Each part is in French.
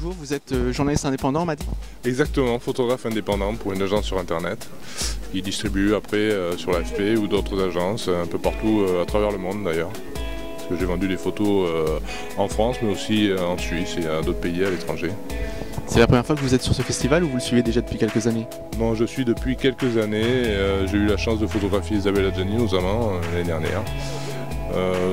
Bonjour, vous êtes journaliste indépendant, on m'a dit? Exactement, photographe indépendant pour une agence sur internet qui distribue après sur l'AFP ou d'autres agences un peu partout à travers le monde d'ailleurs. Parce que j'ai vendu des photos en France mais aussi en Suisse et à d'autres pays à l'étranger. C'est la première fois que vous êtes sur ce festival ou vous le suivez déjà depuis quelques années? Non, je suis depuis quelques années. J'ai eu la chance de photographier Isabelle Adjani notamment l'année dernière.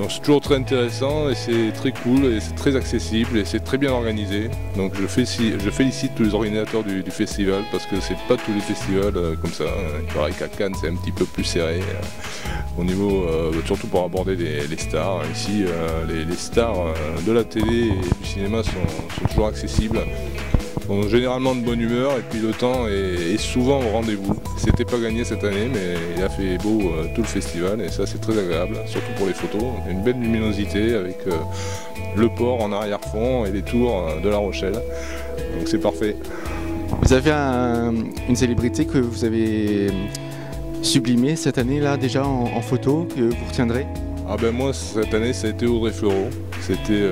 C'est toujours très intéressant et c'est très cool et c'est très accessible et c'est très bien organisé. Donc je félicite tous les organisateurs du festival parce que c'est pas tous les festivals comme ça. Il paraît qu'à Cannes c'est un petit peu plus serré au niveau, surtout pour aborder les stars. Ici les stars de la télé et du cinéma sont toujours accessibles. Donc, généralement de bonne humeur et puis le temps est souvent au rendez-vous. C'était pas gagné cette année mais il a fait beau tout le festival et ça c'est très agréable, surtout pour les photos. Il y a une belle luminosité avec le port en arrière-fond et les tours de La Rochelle. Donc c'est parfait. Vous avez une célébrité que vous avez sublimée cette année là déjà en photo que vous retiendrez? Ah ben moi cette année ça a été Audrey Fleurot. C'était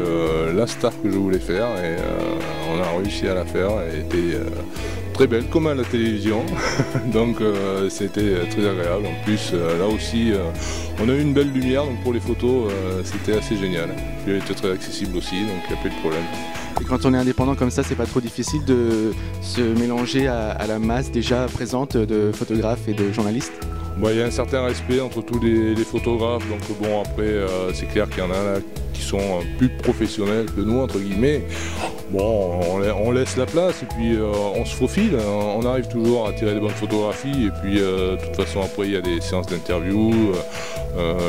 la star que je voulais faire et on a réussi à la faire. Elle était très belle comme à la télévision, donc c'était très agréable. En plus là aussi on a eu une belle lumière, donc pour les photos c'était assez génial. Puis elle était très accessible aussi, donc il n'y a pas eu de problème. Et quand on est indépendant comme ça, c'est pas trop difficile de se mélanger à la masse déjà présente de photographes et de journalistes? Bon, il y a un certain respect entre tous les photographes, donc bon après c'est clair qu'il y en a là qui sont plus professionnels que nous entre guillemets. Bon, on laisse la place et puis on se faufile, on arrive toujours à tirer des bonnes photographies et puis de toute façon après il y a des séances d'interview,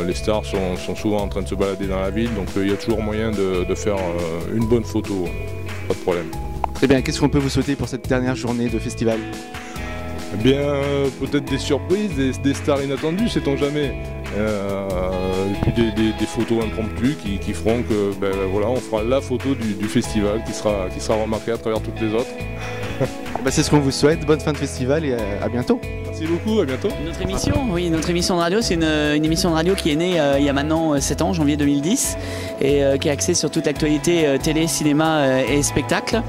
les stars sont souvent en train de se balader dans la ville, donc il y a toujours moyen de faire une bonne photo, pas de problème. Très bien, qu'est-ce qu'on peut vous souhaiter pour cette dernière journée de festival? Eh bien, peut-être des surprises, des stars inattendues, sait-on jamais. Et puis des photos impromptues qui feront que voilà, on fera la photo du festival qui sera remarquée à travers toutes les autres. C'est ce qu'on vous souhaite, bonne fin de festival et à bientôt. Merci beaucoup, à bientôt. Notre émission de radio, c'est une émission de radio qui est née il y a maintenant 7 ans, janvier 2010, et qui est axée sur toute l'actualité télé, cinéma et spectacle.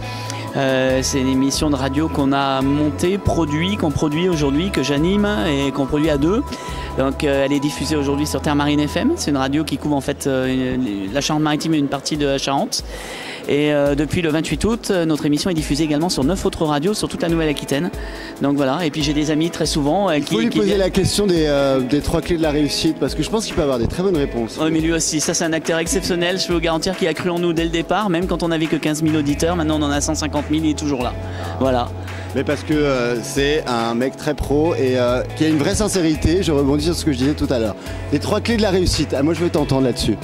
C'est une émission de radio qu'on a montée, qu'on produit aujourd'hui, que j'anime et qu'on produit à deux. Donc elle est diffusée aujourd'hui sur Terre Marine FM. C'est une radio qui couvre en fait la Charente-Maritime et une partie de la Charente. Et depuis le 28 août, notre émission est diffusée également sur 9 autres radios sur toute la Nouvelle-Aquitaine. Donc voilà, et puis j'ai des amis très souvent Il faut lui poser la question des 3 clés de la réussite, parce que je pense qu'il peut avoir des très bonnes réponses. Oui, mais lui aussi, ça c'est un acteur exceptionnel, je peux vous garantir qu'il a cru en nous dès le départ, même quand on n'avait que 15 000 auditeurs, maintenant on en a 150 000, il est toujours là. Voilà. Mais parce que c'est un mec très pro et qui a une vraie sincérité, je rebondis sur ce que je disais tout à l'heure. Les 3 clés de la réussite, moi je veux t'entendre là-dessus.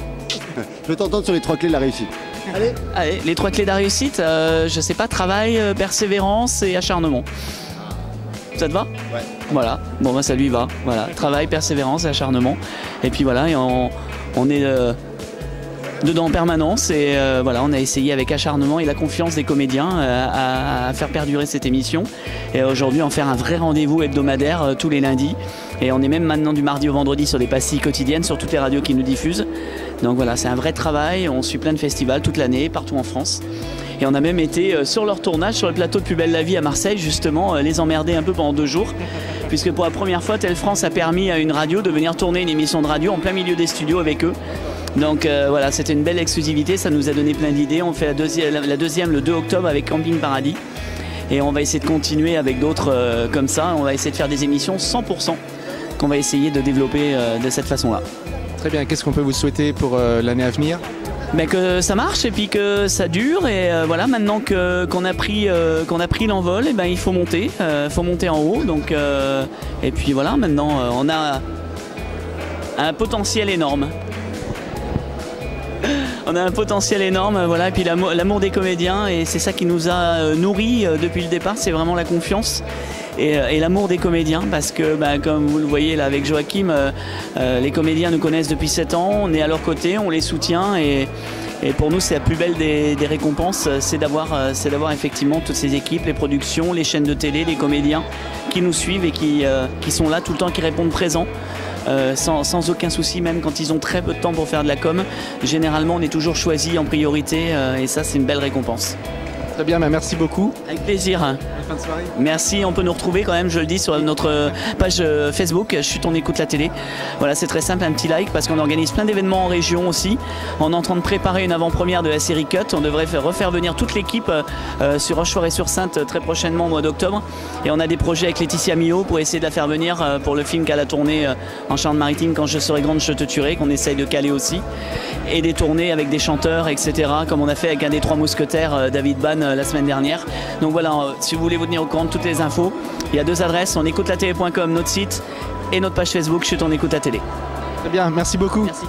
Je veux t'entendre sur les 3 clés de la réussite. Allez, les 3 clés de la réussite, je sais pas, travail, persévérance et acharnement. Ça te va? Ouais. Voilà, bon ça lui va. Voilà, travail, persévérance et acharnement. Et puis voilà, et on est dedans en permanence et voilà, on a essayé avec acharnement et la confiance des comédiens à faire perdurer cette émission et aujourd'hui en faire un vrai rendez-vous hebdomadaire tous les lundis. Et on est même maintenant du mardi au vendredi sur des pastilles quotidiennes sur toutes les radios qui nous diffusent. Donc voilà, c'est un vrai travail, on suit plein de festivals toute l'année, partout en France. Et on a même été sur leur tournage, sur le plateau de Plus belle la vie à Marseille, justement, les emmerder un peu pendant 2 jours. Puisque pour la première fois, Tele France a permis à une radio de venir tourner une émission de radio en plein milieu des studios avec eux. Donc voilà, c'était une belle exclusivité, ça nous a donné plein d'idées. On fait la deuxième le 2 octobre avec Camping Paradis. Et on va essayer de continuer avec d'autres comme ça. On va essayer de faire des émissions 100% qu'on va essayer de développer de cette façon-là. Très bien, qu'est-ce qu'on peut vous souhaiter pour l'année à venir? Que ça marche et puis que ça dure et voilà, maintenant qu'on a pris l'envol, il faut monter en haut. Donc et puis voilà, maintenant on a un potentiel énorme. On a un potentiel énorme, voilà, et puis l'amour des comédiens, et c'est ça qui nous a nourris depuis le départ, c'est vraiment la confiance et l'amour des comédiens, parce que comme vous le voyez là avec Joachim, les comédiens nous connaissent depuis 7 ans, on est à leur côté, on les soutient et pour nous c'est la plus belle des récompenses, c'est d'avoir effectivement toutes ces équipes, les productions, les chaînes de télé, les comédiens qui nous suivent et qui sont là tout le temps, qui répondent présents. Sans aucun souci, même quand ils ont très peu de temps pour faire de la com. Généralement, on est toujours choisi en priorité et ça, c'est une belle récompense. Très bien, merci beaucoup. Avec plaisir. Bonne fin de soirée. Merci, on peut nous retrouver quand même, je le dis, sur notre page Facebook, Chut on écoute la télé. Voilà, c'est très simple, un petit like parce qu'on organise plein d'événements en région aussi. On est en train de préparer une avant-première de la série Cut. On devrait refaire venir toute l'équipe sur Rochefort-et-sur-Sainte très prochainement au mois d'octobre. Et on a des projets avec Laetitia Millot pour essayer de la faire venir pour le film qu'elle a tourné en Charente-Maritime, Quand je serai grande, je te tuerai, qu'on essaye de caler aussi. Et des tournées avec des chanteurs, etc. Comme on a fait avec un des 3 mousquetaires, David Ban, la semaine dernière. Donc voilà, si vous voulez vous tenir au courant de toutes les infos, il y a 2 adresses, on écoute la télé.com, notre site, et notre page Facebook, Chut on écoute la télé. Très bien, merci beaucoup. Merci.